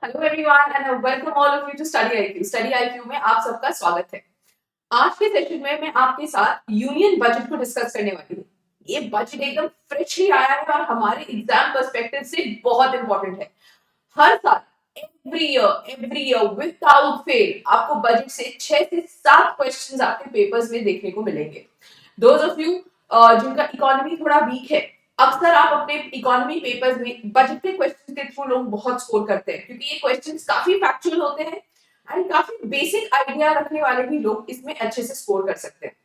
Hello everyone and welcome all of you to study IQ. Study IQ में आप सबका स्वागत है। आज के सेशन में मैं आपके साथ यूनियन बजट को डिस्कस करने वाली हूँ। ये बजट एकदम फ्रेश ही आया है और हमारे एग्जाम पर्सपेक्टिव से बहुत इंपॉर्टेंट है। हर साल एवरी ईयर विदाउट फेल आपको बजट से 6 से 7 क्वेश्चंस आपके पेपर्स में देखने को मिलेंगे। दोज ऑफ यू जिनका इकोनॉमी थोड़ा वीक है, अक्सर आप अपने इकोनॉमी पेपर्स में बजट के क्वेश्चन के थ्रू लोग बहुत स्कोर करते हैं, क्योंकि ये क्वेश्चंस काफी फैक्चुअल होते हैं एंड काफी बेसिक आइडिया रखने वाले भी लोग इसमें अच्छे से स्कोर कर सकते हैं।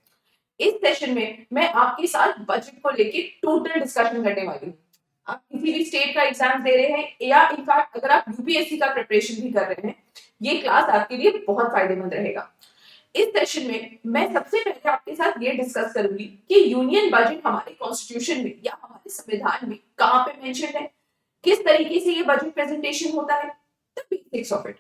इस सेशन में मैं आपके साथ बजट को लेके टोटल डिस्कशन करने वाली हूँ। आप किसी भी स्टेट का एग्जाम दे रहे हैं या इनफैक्ट अगर आप यूपीएससी का प्रिपरेशन भी कर रहे हैं, ये क्लास आपके लिए बहुत फायदेमंद रहेगा। इस सेशन में मैं सबसे पहले आपके साथ ये डिस्कस करूंगी कि यूनियन बजट हमारे कॉन्स्टिट्यूशन में या हमारे संविधान में कहां पे मेंशन है, किस तरीके से ये बजट प्रेजेंटेशन होता है, द बेसिक्स ऑफ इट।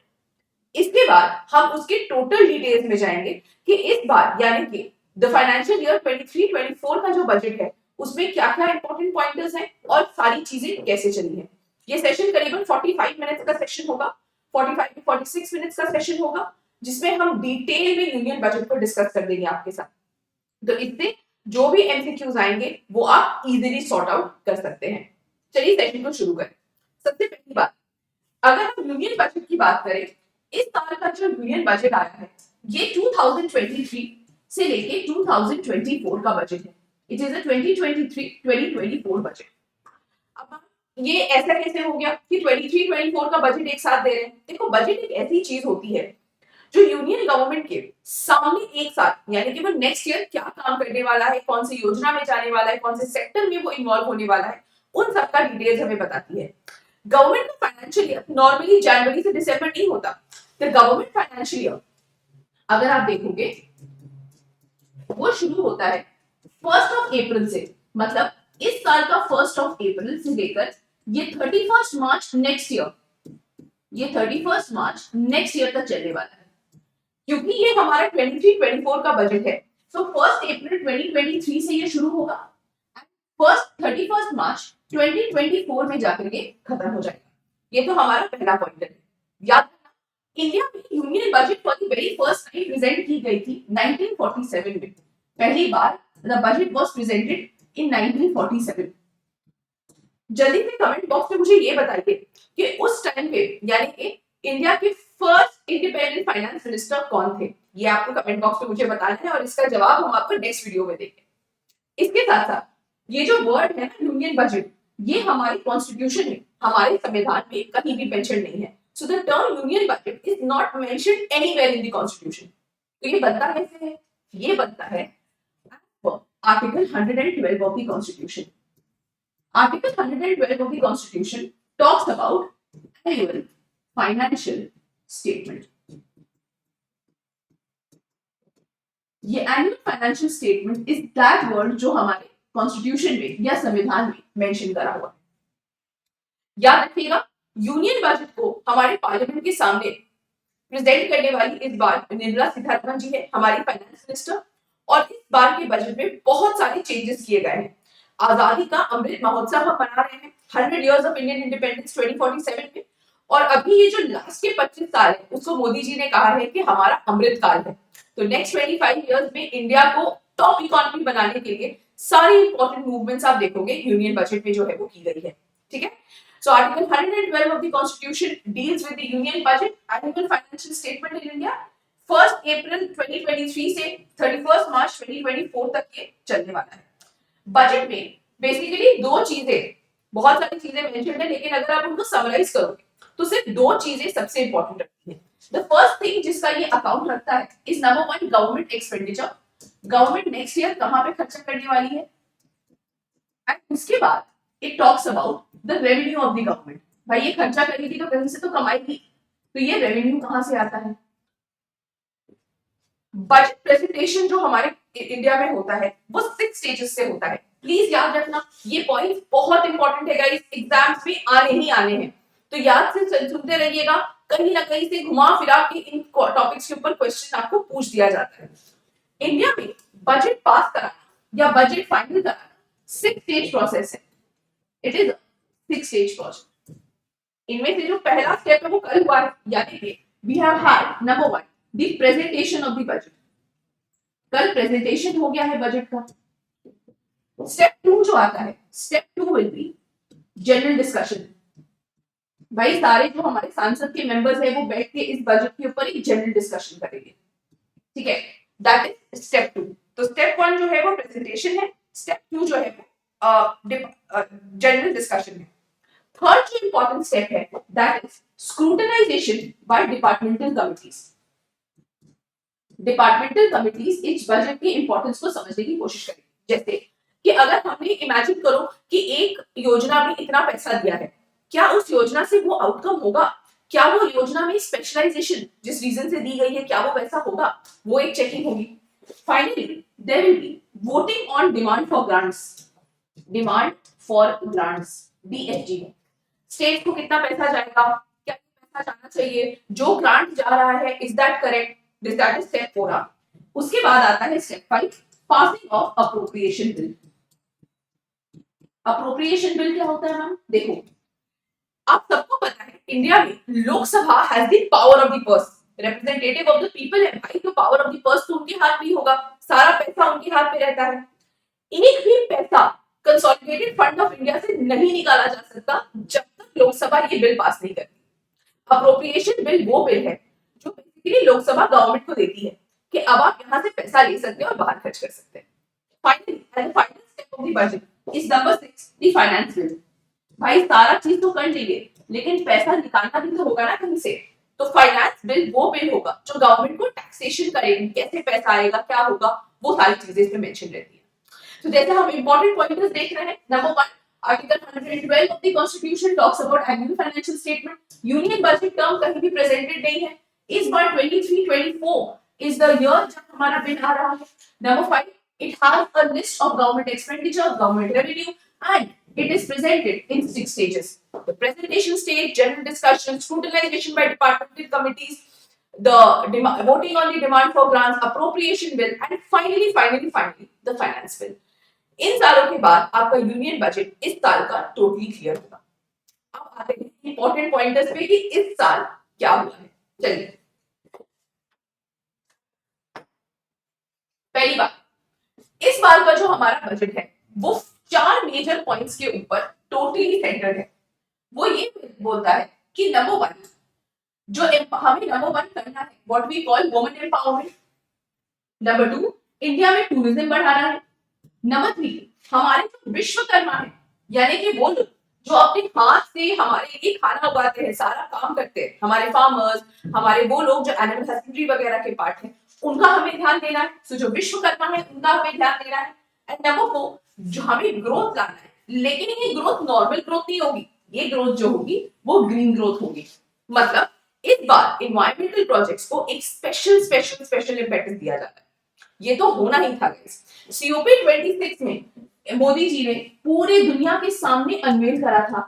इसके बाद हम उसके टोटल डिटेल्स में जाएंगे कि इस बार यानी कि द फाइनेंशियल ईयर 23-24 का जो बजट है उसमें क्या क्या इंपॉर्टेंट पॉइंटर्स हैं और सारी चीजें कैसे चली हैं। ये सेशन करीबन 45 मिनट्स का सेशन होगा, 45 to 46 मिनट्स का सेशन होगा, जिसमें हम डिटेल में यूनियन बजट को डिस्कस कर देंगे आपके साथ। तो इससे जो भी एमसीक्यूज आएंगे वो आप इजीली सॉर्ट आउट कर सकते हैं। चलिए सेशन को शुरू करें। सबसे पहली बात, अगर हम यूनियन बजट की बात करें, इस साल का जो यूनियन बजट आया है ये 2023 से लेके 2024 का बजट है। It is a 2023-2024 budget. अब ये ऐसा कैसे हो गया कि 23-24 का बजट एक साथ दे रहे हैं? देखो, बजट एक ऐसी चीज होती है जो यूनियन गवर्नमेंट के सामने एक साथ, यानी कि वो नेक्स्ट ईयर क्या काम करने वाला है, कौन सी योजना में जाने वाला है, कौन से सेक्टर में वो इन्वॉल्व होने वाला है, उन सबका डिटेल्स हमें बताती है। गवर्नमेंट का फाइनेंशियल ईयर नॉर्मली जनवरी से दिसंबर नहीं होता। तो गवर्नमेंट फाइनेंशियल ईयर अगर आप देखोगे वो शुरू होता है 1 अप्रैल से, मतलब इस साल का 1 अप्रैल से लेकर ये 31 मार्च नेक्स्ट ईयर, ये 31 मार्च नेक्स्ट ईयर तक चलने वाला है। क्योंकि ये हमारा 23-24 का बजट है, तो 1 अप्रैल 2023 से ये शुरू होगा, 31 मार्च 2024 में जाकर ये खत्म हो जाएगा। ये तो हमारा पहला पॉइंट है। याद रखना, इंडिया में union budget for the very first time present की गई थी 1947 में। पहली बार the budget was presented in 1947। जल्दी से कमेंट बॉक्स में मुझे ये बताइए कि उस टाइम पे यानी कि इंडिया के फर्स्ट इंडिपेंडेंट फाइनेंस मिनिस्टर कौन थे। ये आपको कमेंट बॉक्स में मुझे बताना है और इसका जवाब हम आपको नेक्स्ट वीडियो में देंगे। इसके साथ साथ ये जो वर्ड है ना यूनियन बजट, ये हमारे कॉन्स्टिट्यूशन में, हमारे संविधान में कहीं भी मेंशन नहीं है। So the term union budget is not mentioned anywhere in the constitution. तो ये बनता कैसे है? ये बनता है article 112 of the constitution. Article 112 of the Constitution talks about annual financial statement. ये annual financial statement is that word जो हमारे कॉन्स्टिट्यूशन में या संविधान में मेंशन करा हुआ है। याद रखिएगा, यूनियन बजट को हमारे पार्लियामेंट के सामने प्रेजेंट करने वाली इस बार निर्मला सीतारमण जी है, हमारी फाइनेंस मिनिस्टर। और इस बार के बजट में बहुत सारे चेंजेस किए गए हैं। आजादी का अमृत महोत्सव हम मना रहे हैं, 100 इयर्स ऑफ इंडियन इंडिपेंडेंस 2047 में। और अभी ये जो लास्ट के 25 साल है उसको मोदी जी ने कहा है कि हमारा अमृत काल है। तो नेक्स्ट 25 इयर्स में इंडिया को टॉप इकोनॉमी बनाने के लिए सारी इंपॉर्टेंट मूवमेंट्स आप देखोगे यूनियन बजट में जो है वो की गई है। ठीक है, so article 112 of the constitution deals with the union budget annual financial statement in India 1st April 2023 से 31st मार्च 2024 तक ये चलने वाला है। बजट में बेसिकली दो चीजें, बहुत सारी चीजें मेंशन है, लेकिन अगर आप उनको समराइज करोगे तो सिर्फ दो चीजें सबसे इंपॉर्टेंट रखती है। द फर्स्ट थिंग जिसका ये अकाउंट रखता है is number 1 government expenditure. Government next year कहां पे खर्चा करने वाली है। एंड उसके बाद it talks about the revenue of the government. भाई ये खर्चा करेगी तो कहीं से तो कमाएगी, तो ये रेवेन्यू कहां से आता है। बजट प्रेजेंटेशन जो हमारे इंडिया में होता है वो 6 स्टेजेस से होता है। प्लीज याद रखना, ये पॉइंट बहुत इंपॉर्टेंट है गाइस, एग्जाम्स में आने ही आने हैं, तो याद से सुनते रहिएगा। कहीं ना कहीं से घुमा फिरा के इन टॉपिक्स के ऊपर क्वेश्चन आपको पूछ दिया जाता है। इंडिया में बजट पास कराना या बजट फाइनल कराना 6 स्टेज प्रोसेस है। It is 6 stage process. इनमें से जो पहला स्टेप है वो कल हुआ है, यानी कि we have had number 1 the presentation of the budget. कल प्रेजेंटेशन हो गया है बजट का। स्टेप 2 जो आता है, step 2 will be general discussion. भाई सारे जो हमारे सांसद के मेंबर्स है वो बैठ के इस बजट के ऊपर एक जनरल डिस्कशन करेंगे, ठीक है, दैट इज स्टेप 2। तो स्टेप 1 जो है वो प्रेजेंटेशन है, स्टेप 2 जो है वो जनरल डिस्कशन है। थर्ड जो इंपॉर्टेंट स्टेप है that is scrutinization by departmental committees. Departmental committees इस बजट की इंपॉर्टेंस को समझने की कोशिश करेंगी। जैसे कि अगर हमने इमेजिन करो कि एक योजना में इतना पैसा दिया है, क्या उस योजना से वो आउटकम होगा, क्या वो योजना में स्पेशलाइजेशन जिस रीजन से दी गई है क्या वो पैसा होगा, वो एक चेकिंग होगी। Finally there will be voting on demand for grants. Demand for grants DFG, state को कितना पैसा जाएगा, क्या पैसा जाना चाहिए, जो ग्रांट जा रहा है is that correct, that is step 4। उसके बाद आता है step 5 passing of appropriation bill. Appropriation bill क्या होता है मैम? देखो आप सबको पता है इंडिया में Lok Sabha has the power of the purse, representative of the people है भाई, तो पावर ऑफ द पर्स तो उनके हाथ में ही होगा, सारा पैसा उनके हाथ में रहता है। एक भी पैसा कंसोलिडेटेड फंड ऑफ इंडिया से नहीं निकाला जा सकता जब तक लोकसभा ये बिल पास नहीं करती। अप्रोप्रिएशन बिल वो बिल है जो बेसिकली लोकसभा गवर्नमेंट को देती है कि अब आप यहाँ से पैसा ले सकते हैं और बाहर खर्च कर सकते हैं। Finally and the final step of the budget is number 6 the finance bill. भाई सारा चीज तो कर लेंगे लेकिन पैसा निकालना भी तो होगा ना कहीं से, तो फाइनेंस बिल वो बिल होगा जो गवर्नमेंट को टैक्सेशन करेगी, कैसे पैसा आएगा क्या होगा वो सारी चीजें इसमें मेंशन रहती है। तो जैसे हम इंपॉर्टेंट पॉइंटर्स देख रहे हैं, number 1 article 112 of the constitution talks about annual financial statement. Union budget term कहीं भी प्रेजेंटेड नहीं है। इस बार 23-24 इज द ईयर जब हमारा बिल आ रहा है। Number 5 it has a list of government expenditure, government revenue, and it is presented in 6 stages: the presentation stage, general discussion, scrutinization by departmental committees, the voting on the demand for grants, appropriation bill, and finally the finance bill. इन सालों के बाद आपका union budget इस साल का totally clear होगा। अब आते हैं इंपॉर्टेंट पॉइंटर्स पे कि इस साल क्या हुआ है। चलिए पहली बात, इस बार का जो हमारा बजट है वो 4 मेजर पॉइंट्स के ऊपर टोटली सेंटर्ड है। वो ये बोलता है कि नंबर 1 जो हमें नंबर 1 करना है what we call women empowerment. Number 2 India में टूरिज्म बढ़ाना है। नंबर 3 हमारे जो विश्वकर्मा है यानी कि वो लोग जो अपने हाथ से हमारे लिए खाना उगाते हैं, सारा काम करते हैं, हमारे फार्मर्स, हमारे वो लोग जो एनिमल हस्बेंड्री वगैरह के पार्ट हैं, उनका हमें ध्यान देना है। सो जो विश्वकर्मा है उनका हमें ध्यान देना है। एंड नंबर 4 जो हमें ग्रोथ लाना है, लेकिन ये ग्रोथ नॉर्मल ग्रोथ नहीं होगी, ये ग्रोथ जो होगी वो ग्रीन ग्रोथ होगी। मतलब इस बार इन्वायरमेंटल प्रोजेक्ट्स को एक स्पेशल इंपॉर्टेंस दिया जाता है। ये तो होना ही था गाइस। सीओपी 26 में मोदी जी ने पूरे दुनिया के सामने अनवेल करा था,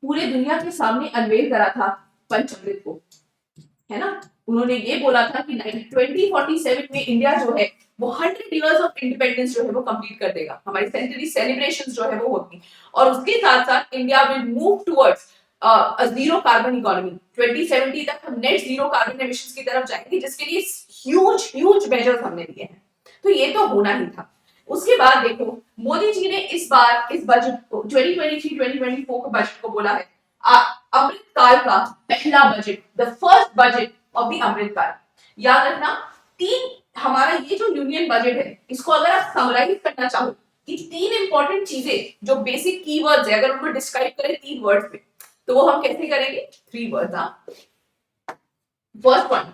पूरे दुनिया के सामने अनवेल करा था पंचामृत को, है ना। उन्होंने ये बोला था कि 2047 में इंडिया जो है वो 100 इयर्स ऑफ इंडिपेंडेंस जो है वो कंप्लीट कर देगा, हमारी सेंचुरी सेलिब्रेशंस जो है वो होगी, और उसके साथ साथ India will move towards a zero carbon economy. 2070 तक हम नेट जीरो कार्बन एमिशंस की तरफ जाएंगे, जिसके लिए ह्यूज मेजर्स हमने लिए हैं। तो ये तो होना ही था। उसके बाद देखो मोदी जी ने इस बार इस बजट को 2023-2024 के बजट को बोला है अमृतकाल का पहला budget, the first budget of the Amritkaal. याद रखना हमारा ये जो यूनियन बजट है इसको अगर आप समराइज करना चाहो कि 3 इंपॉर्टेंट चीजें जो बेसिक कीवर्ड्स है अगर उनको डिस्क्राइब करें 3 वर्ड्स में तो वो हम कैसे करेंगे? 3 वर्ड्स। फर्स्ट वन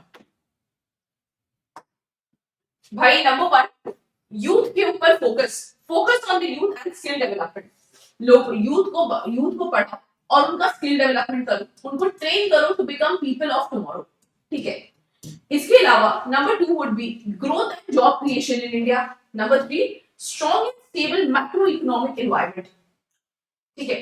भाई नंबर 1 यूथ के ऊपर focus on the youth and skill development. लोग यूथ को पढ़ाओ और उनका स्किल डेवलपमेंट करो, उनको ट्रेन करो to become people of tomorrow, ठीक है। इसके अलावा number 2 would be growth and job creation in India. Number 3 strong and stable macro economic environment, ठीक है।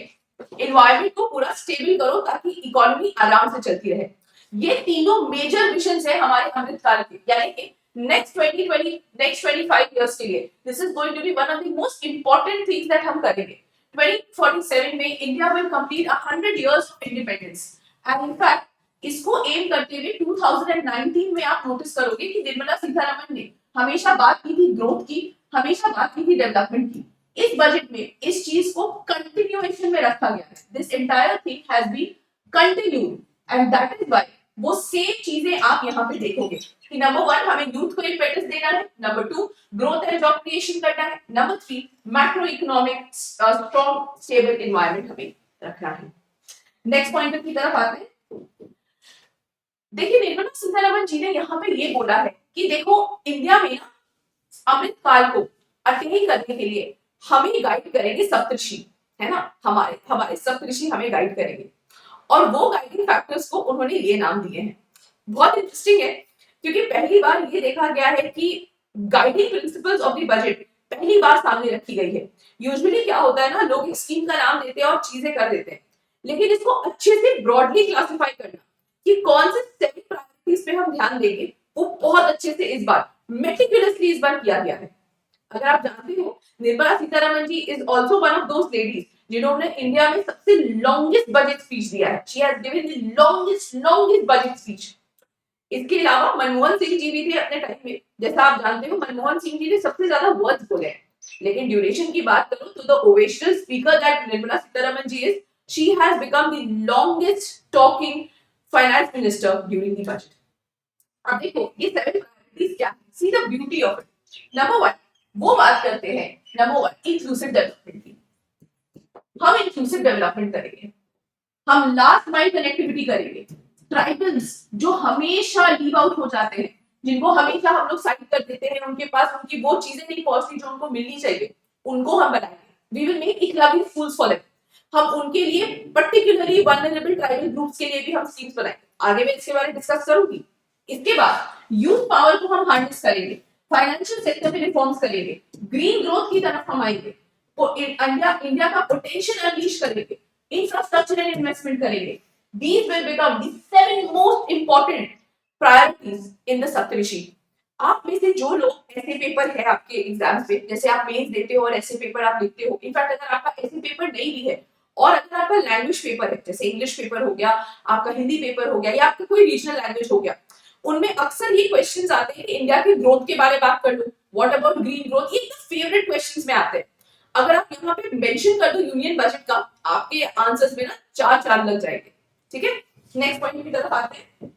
एनवायरनमेंट को पूरा स्टेबल करो ताकि इकोनॉमी आराम से चलती रहे। ये तीनों मेजर मिशन है हमारे अमृतकाल के, यानी कि नेक्स्ट 25 इयर्स के लिए this is going to be one of the most important things that हम करेंगे। 2047 में India will complete 100 years of independence and in fact इसको एम करते हुए 2019 में आप नोटिस करोगे कि निर्मला सीतारमण ने हमेशा बात की थी ग्रोथ की, हमेशा बात की थी डेवलपमेंट की। इस बजट में इस चीज को कंटिन्यूएशन में रखा गया है। This entire thing has been continued and that is why वो सेम चीजें आप यहाँ पे देखोगे कि नंबर 1 हमें यूथ को इम्पेटस देना है, number 2 growth and job creation करना है, number 3 macro economic strong stable environment हमें रखना है। नेक्स्ट पॉइंट की तरफ आते हैं। देखिए निर्मला सीतारमण जी ने यहाँ पे ये बोला है कि देखो इंडिया में अमृत काल को अटेन करने के लिए हमें गाइड करेंगे सप्तऋषि, है ना, हमारे हमारे सप्तऋषि हमें गाइड करेंगे और वो गाइडिंग फैक्टर्स को उन्होंने ये नाम दिए हैं। बहुत इंटरेस्टिंग है क्योंकि पहली बार ये देखा गया है कि guiding principles of the budget पहली बार सामने रखी गई है। यूजुअली क्या होता है ना, लोग एक स्कीम का नाम देते हैं और चीजें कर देते हैं, लेकिन इसको अच्छे से ब्रॉडली क्लासिफाई करना कि कौन से 7 प्रायोरिटीज पे हम ध्यान देंगे, वो बहुत अच्छे से इस बार मेटिकुलसली इस बार किया गया है। अगर आप जानते हो Nirmala Sitharaman ji is also one of those ladies जिन्होंने इंडिया में सबसे लॉन्गेस्ट बजट स्पीच दिया है। She has given the longest budget speech. इसके अलावा मनमोहन सिंह जी भी थे अपने टाइम में। जैसा आप जानते हो मनमोहन सिंह जी ने सबसे ज्यादा वर्ड्स बोले हैं, लेकिन ड्यूरेशन की बात करूं तो the ovational speaker that Nirmala Sitharaman ji is, she has become the longest talking finance minister during the budget. अब देखो ये 7 प्रायोरिटीज क्या है, see the beauty of it. Number 1 वो बात करते हैं, नंबर 1 इंक्लूसिव डेवलपमेंट की। हम इंक्लूसिव डेवलपमेंट करेंगे, हम लास्ट माइल कनेक्टिविटी करेंगे। ट्राइबल्स जो हमेशा लीव आउट हो जाते हैं, जिनको हमेशा हम लोग साइड कर देते हैं, उनके पास उनकी वो चीजें नहीं पहुंचती जो उनको मिलनी चाहिए, उनको हम बनाएंगे। We will make Eklavya schools for them. हम उनके लिए पर्टिकुलरली वल्नरेबल ट्राइबल ग्रुप्स के लिए भी हम स्कीम्स बनाएंगे। आगे मैं इसके बारे में डिस्कस करूंगी। इसके बाद यूथ पावर को हम हार्नेस करेंगे, फाइनेंशियल सेक्टर में रिफॉर्म्स करेंगे, ग्रीन ग्रोथ की तरफ हम आएंगे, इंडिया का पोटेंशियल अनलीश करेंगे, इंफ्रास्ट्रक्चर एंड इन्वेस्टमेंट करेंगे। These will become the 7 most important priorities in the सप्तऋषि। आप में से जो लोग ऐसे पेपर है आपके एग्जाम्स में, जैसे आप मेंस देते हो और ऐसे पेपर आप लिखते हो, इनफैक्ट अगर आपका ऐसे पेपर नहीं भी है और अगर आपका लैंग्वेज पेपर है, जैसे इंग्लिश पेपर हो गया, आपका हिंदी पेपर हो गया या आपका कोई रीजनल लैंग्वेज हो गया, उनमें अक्सर ये क्वेश्चंस आते हैं कि इंडिया की ग्रोथ के बारे में बात कर लो, व्हाट अबाउट ग्रीन ग्रोथ, ये फेवरेट क्वेश्चंस में आते हैं। अगर आप यहाँ पे मेंशन कर दो यूनियन बजट का, आपके आंसर्स में ना 4 लग जाएंगे। ठीक है, नेक्स्ट पॉइंट की तरफ आते हैं।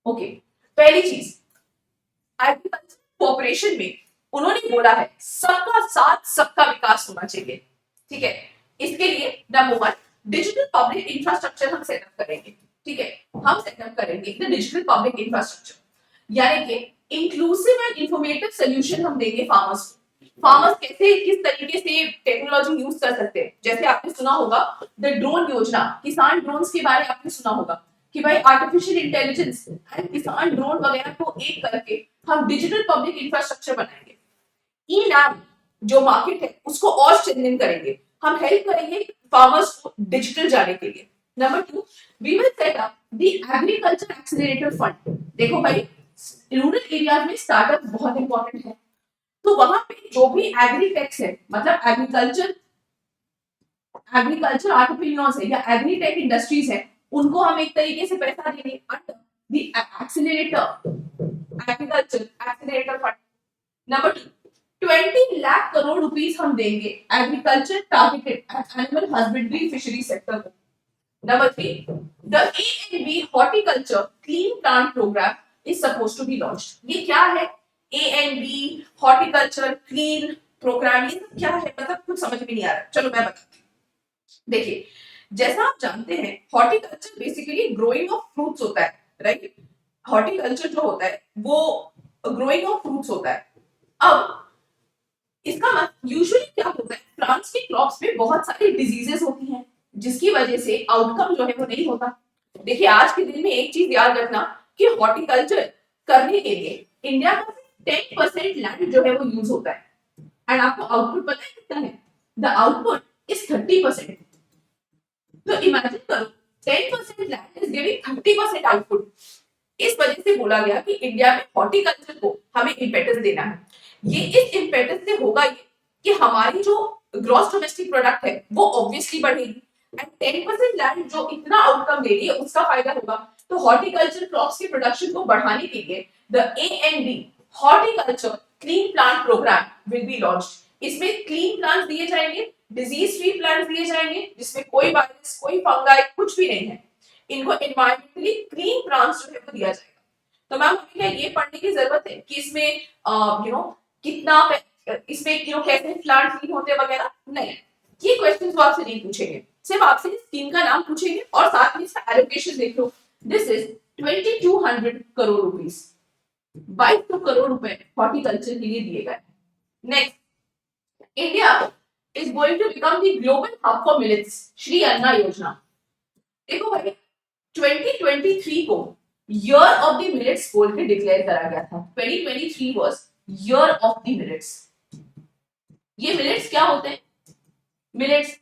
ओके, पहली चीज एग्रीकल्चर कोऑपरेशन में उन्होंने बोला है सबका साथ सबका विकास होना चाहिए। ठीक है, इसके लिए नंबर 1 डिजिटल पब्लिक इंफ्रास्ट्रक्चर हम सेटअप करेंगे। ठीक है, हम सेटअप करेंगे द डिजिटल पब्लिक इंफ्रास्ट्रक्चर, यानी कि इंक्लूसिव एंड इंफॉर्मेटिव सोल्यूशन हम देंगे फार्मर्स को। फार्मर्स कैसे किस तरीके से टेक्नोलॉजी यूज कर सकते हैं, जैसे आपने सुना होगा द ड्रोन योजना, किसान ड्रोन्स के बारे में आपने सुना होगा कि भाई आर्टिफिशियल इंटेलिजेंस एंड किसान ड्रोन वगैरह को एक करके हम डिजिटल पब्लिक इंफ्रास्ट्रक्चर बनाएंगे। ई नाम जो मार्केट है उसको और स्ट्रेंथन करेंगे, हम हेल्प करेंगे फार्मर्स को डिजिटल जाने के लिए। Number 2 we will set up the agriculture accelerator fund. देखो भाई रूरल एरियाज में स्टार्टअप बहुत इंपॉर्टेंट है, तो वहां पे जो भी एग्रीटेक्स है, मतलब एग्रीकल्चर एंटरप्रेन्योर्स है या एग्रीटेक इंडस्ट्रीज है, उनको हम एक तरीके से पैसा देंगे under the agriculture accelerator fund. Number 2 20 lakh crore rupees हम देंगे agriculture targeted animal husbandry fishery sector को। Number 3 the A&B horticulture clean plant program is supposed to be launched. ये क्या है A&B हॉर्टिकल्चर क्लीन प्रोग्राम, ये सब क्या है, मतलब कुछ समझ में नहीं आ रहा, चलो मैं बताती हूँ। देखिए जैसा आप जानते हैं horticulture basically growing of fruits होता है, राइट। हॉर्टिकल्चर जो होता है वो ग्रोइंग ऑफ फ्रूट्स होता है। अब इसका मतलब यूजुअली क्या होता है, प्लांट्स की क्रॉप्स में बहुत सारी डिजीजेस होती हैं जिसकी वजह से आउटकम जो है वो नहीं होता। देखिए आज के दिन में एक चीज याद रखना कि हॉर्टिकल्चर करने के लिए इंडिया का 10% लैंड जो है वो यूज होता है एंड आपको आउटपुट पता है कितना है, द आउटपुट इज 30%। तो इमेजिन करो 10% लैंड इज गिविंग 30% आउटपुट। इस वजह से बोला गया कि इंडिया में हॉर्टिकल्चर को हमें इम्पेटस देना है। ये इस इम्पेटस से होगा ये कि हमारी जो ग्रॉस डोमेस्टिक प्रोडक्ट है वो ऑब्वियसली बढ़ेगी एंड 10% लैंड जो इतना आउटकम दे रही है उसका फायदा होगा। तो हॉर्टिकल्चर क्रॉप्स की प्रोडक्शन को बढ़ाने के लिए the AND horticulture clean plant program will be launched. इसमें क्लीन प्लांट्स दिए जाएंगे, डिजीज फ्री प्लांट्स दिए जाएंगे जिसमें कोई वायरस कोई फंगाई कुछ भी नहीं है। इनको एनवायरमेंटली क्लीन प्लांट्स जो है वो दिया जाएगा। तो मैम हमें क्या ये पढ़ने की जरूरत है कि इसमें कितना इसमें कैसे प्लांट क्लीन होते हैं वगैरह? नहीं, ये क्वेश्चंस वो आपसे नहीं पूछेंगे, सिर्फ आपसे स्कीम का नाम पूछेंगे और साथ में इसका एलोकेशन देख लो। This is 2200 crore rupees, 2200 crore रुपए हॉर्टिकल्चर के लिए दिए गए। Next, India is going to become the global hub for millets, Shri Anna योजना। देखो भाई 2023 को ईयर ऑफ द मिलेट्स बोल के डिक्लेयर करा गया था। 2023 was year of the millets. ये मिलेट्स क्या होते हैं? मिलेट्स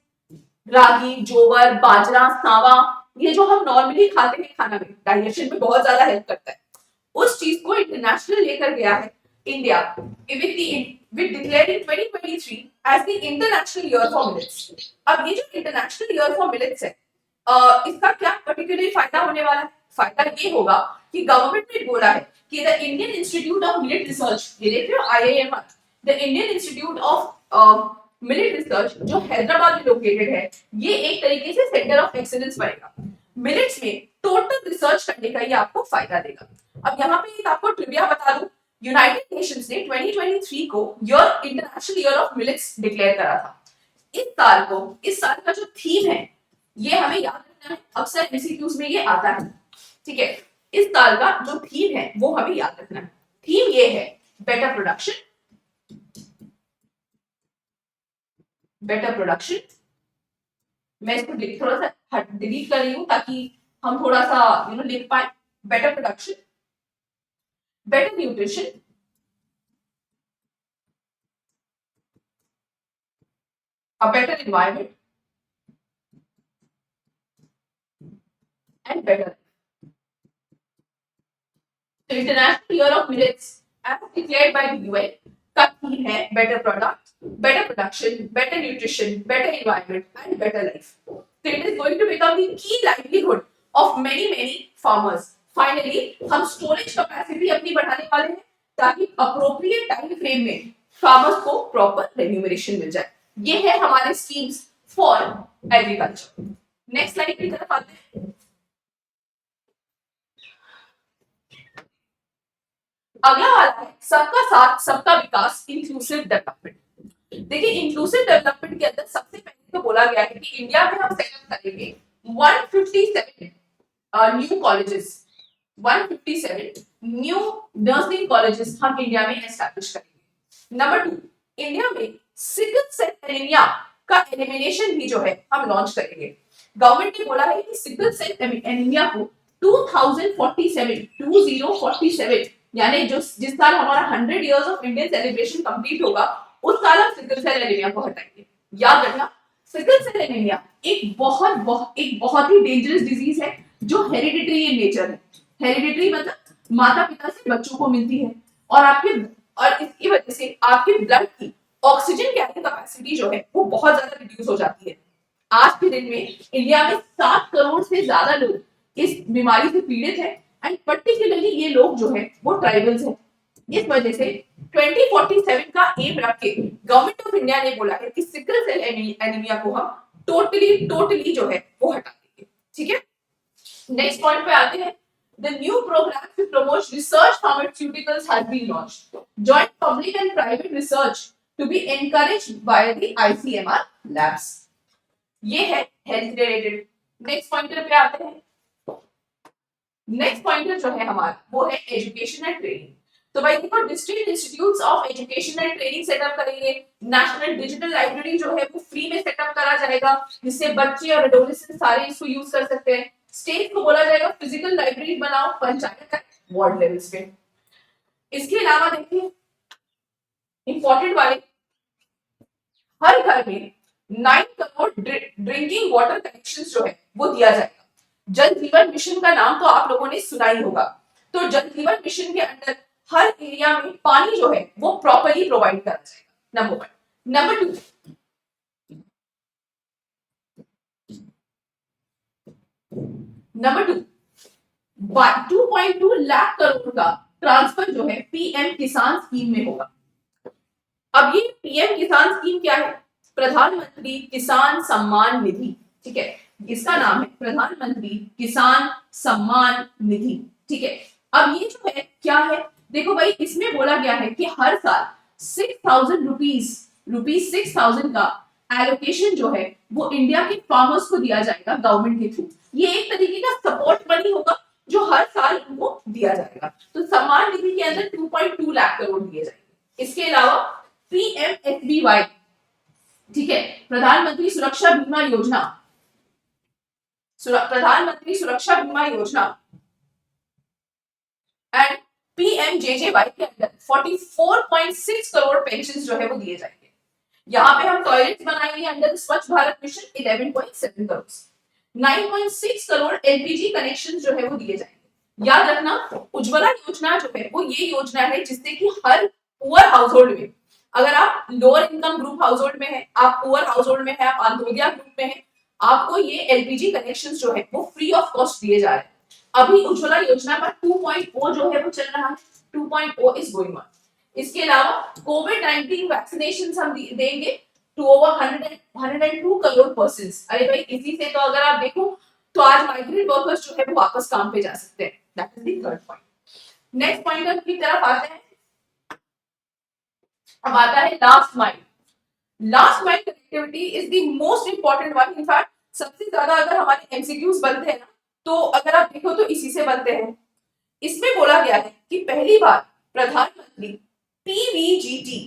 रागी, जोवर, बाजरा, सावा, ये जो हम नॉर्मली खाते हैं खाना में, डाइजेशन में बहुत ज्यादा हेल्प करता है, उस चीज को इंटरनेशनल लेकर गया है India with declared in 2023 as the international year for millets। अब ये जो इंटरनेशनल ईयर फॉर मिलेट्स है इसका क्या पर्टिकुलरली फायदा होने वाला है? फायदा ये होगा कि गवर्नमेंट ने बोला है कि the Indian institute of millet research, ये देख रहे हो IIMR, the Indian institute of millet research जो हैदराबाद में लोकेटेड है, ये एक तरीके से सेंटर ऑफ एक्सीलेंस बनेगा। मिलेट्स में टोटल रिसर्च करने का ये आपको फायदा देगा। अब यहाँ पे एक आपको ट्रिविया बता दूं, यूनाइटेड नेशंस ने 2023 को international year of millets declare करा था। इस साल का जो थीम है ये हमें याद रखना है, अक्सर एमसीक्यूज में ये आता है, ठीक है। इस साल का जो थीम है वो हमें याद रखना है। थीम ये है बेटर प्रोडक्शन, बेटर प्रोडक्शन। मैं इसको थोड़ा सा डिलीट कर रही हूं ताकि हम थोड़ा सा लिख पाए। Better production, better nutrition, a better environment and better life. So International Year of Millets as declared by the UN का थीम है better product, better production, better nutrition, better environment and better life. So it is going to become the key livelihood of many farmers. Finally हम storage capacity अपनी बढ़ाने वाले हैं ताकि appropriate time frame में farmers को proper remuneration मिल जाए। ये है हमारे schemes for agriculture. Next slide की तरफ आते हैं। अगला वाला है सबका साथ सबका विकास, इंक्लूसिव डेवलपमेंट। देखिए इंक्लूसिव डेवलपमेंट के अंदर सबसे पहले तो बोला गया है कि इंडिया में हम सेटअप करेंगे 157 new colleges, 157 new nursing colleges हम इंडिया में एस्टैब्लिश करेंगे। नंबर 2, इंडिया में सिकल सेल एनीमिया का एलिमिनेशन भी जो है हम लॉन्च करेंगे। गवर्नमेंट ने बोला है कि सिकल सेल एनीमिया को 2047 यानी जिस साल हमारा 100 years of Indian celebration complete होगा उस साल हम सिकल सेल एनीमिया को हटाएंगे। याद रखना सिकल सेल एनीमिया एक बहुत ही डेंजरस डिजीज है जो हेरिडिटरी इन नेचर है। हेरिडिटरी मतलब माता पिता से बच्चों को मिलती है और इसकी वजह से आपके ब्लड की ऑक्सीजन कैरिंग कैपेसिटी जो है वो बहुत ज्यादा रिड्यूस हो जाती है। आज के दिन में इंडिया में 7 करोड़ से ज्यादा लोग इस बीमारी से पीड़ित है एंड पर्टिकुलरली ये लोग जो है वो ट्राइबल्स हैं। इस वजह से 2047 का एम रख के गवर्नमेंट ऑफ इंडिया ने बोला है कि सिकल सेल एनीमिया को हम टोटली जो है वो हटा देंगे। ठीक है, नेक्स्ट पॉइंट पे आते हैं। The new program to promote research pharmaceuticals has been launched. Joint public and private research to be encouraged by the ICMR labs. ये है हेल्थ रिलेटेड। नेक्स्ट पॉइंटर पे आते हैं। नेक्स्ट पॉइंटर जो है हमारा वो है एजुकेशन एंड ट्रेनिंग। तो भाई देखो district institutes of education and training setup करेंगे। नेशनल डिजिटल लाइब्रेरी जो है वो फ्री में सेटअप करा जाएगा जिससे बच्चे और एडोलेसेंट सारे इसको यूज कर सकते हैं। स्टेट को बोला जाएगा फिजिकल लाइब्रेरी बनाओ पंचायत तक वार्ड लेवल्स पे। इसके अलावा देखिए इंपॉर्टेंट वाले हर घर में 9 करोड़ ड्रिंकिंग वाटर कनेक्शंस जो है वो दिया जाएगा। जल जीवन मिशन का नाम तो आप लोगों ने सुना ही होगा। तो जल जीवन मिशन के अंडर हर एरिया में पानी जो है वो प्रॉपरली प्रोवाइड करा जाएगा, number one. Number two, number two 2.2 lakh crore का ट्रांसफर जो है पीएम किसान स्कीम में होगा। अब ये पीएम किसान स्कीम क्या है? प्रधानमंत्री किसान सम्मान निधि, ठीक है, इसका नाम है प्रधानमंत्री किसान सम्मान निधि, ठीक है। अब ये जो है क्या है, देखो भाई इसमें बोला गया है कि हर साल 6,000 रुपीज 6,000 का एलोकेशन जो है वो इंडिया के फार्मर्स को दिया जाएगा गवर्नमेंट के थ्रू। ये एक तरीके का सपोर्ट मनी होगा जो हर साल उनको दिया जाएगा। तो सम्मान निधि के अंदर 2.2 लाख करोड़ दिए जाएंगे। इसके अलावा पीएमएसबीवाई, ठीक है, प्रधानमंत्री सुरक्षा बीमा योजना, प्रधानमंत्री सुरक्षा बीमा योजना एंड पीएमजेजेवाई के अंदर 44.6 करोड़ पेंशन जो है वो दिए जाएंगे। यहाँ पे हम टॉयलेट्स बनाएंगे अंडर स्वच्छ Bharat mission 11.7 crore, 9.6 crore LPG connection जो है वो दिए जाएंगे। याद रखना उज्ज्वला योजना जो है वो ये योजना है जिससे कि हर पुअर हाउसहोल्ड में, अगर आप लोअर इनकम ग्रुप हाउसहोल्ड में है, आप पुअर हाउसहोल्ड में है, आप अंत्योदय ग्रुप में है, आपको ये एलपीजी कनेक्शन जो है वो फ्री ऑफ कॉस्ट दिए जा रहे हैं। अभी उज्ज्वला योजना पर 2.0 जो है वो चल रहा है, 2.0 इज गोइंग ऑन। इसके अलावा कोविड-19 वैक्सीनेशन हम देंगे टू ओवर 102 करोड़ पर्सन्स। अरे भाई इसी से तो अगर आप देखो तो आज माइग्रेंट वर्कर्स जो है वो वापस काम पे जा सकते हैं। That is the third point. Next point की तरफ आते हैं। अब आता है last mile. Last mile connectivity is the most important one. In fact सबसे ज्यादा अगर हमारे एमसीक्यूज बनते हैं ना तो अगर आप देखो तो इसी से बनते हैं। इसमें बोला गया है कि पहली बार प्रधानमंत्री पीवीजीटी,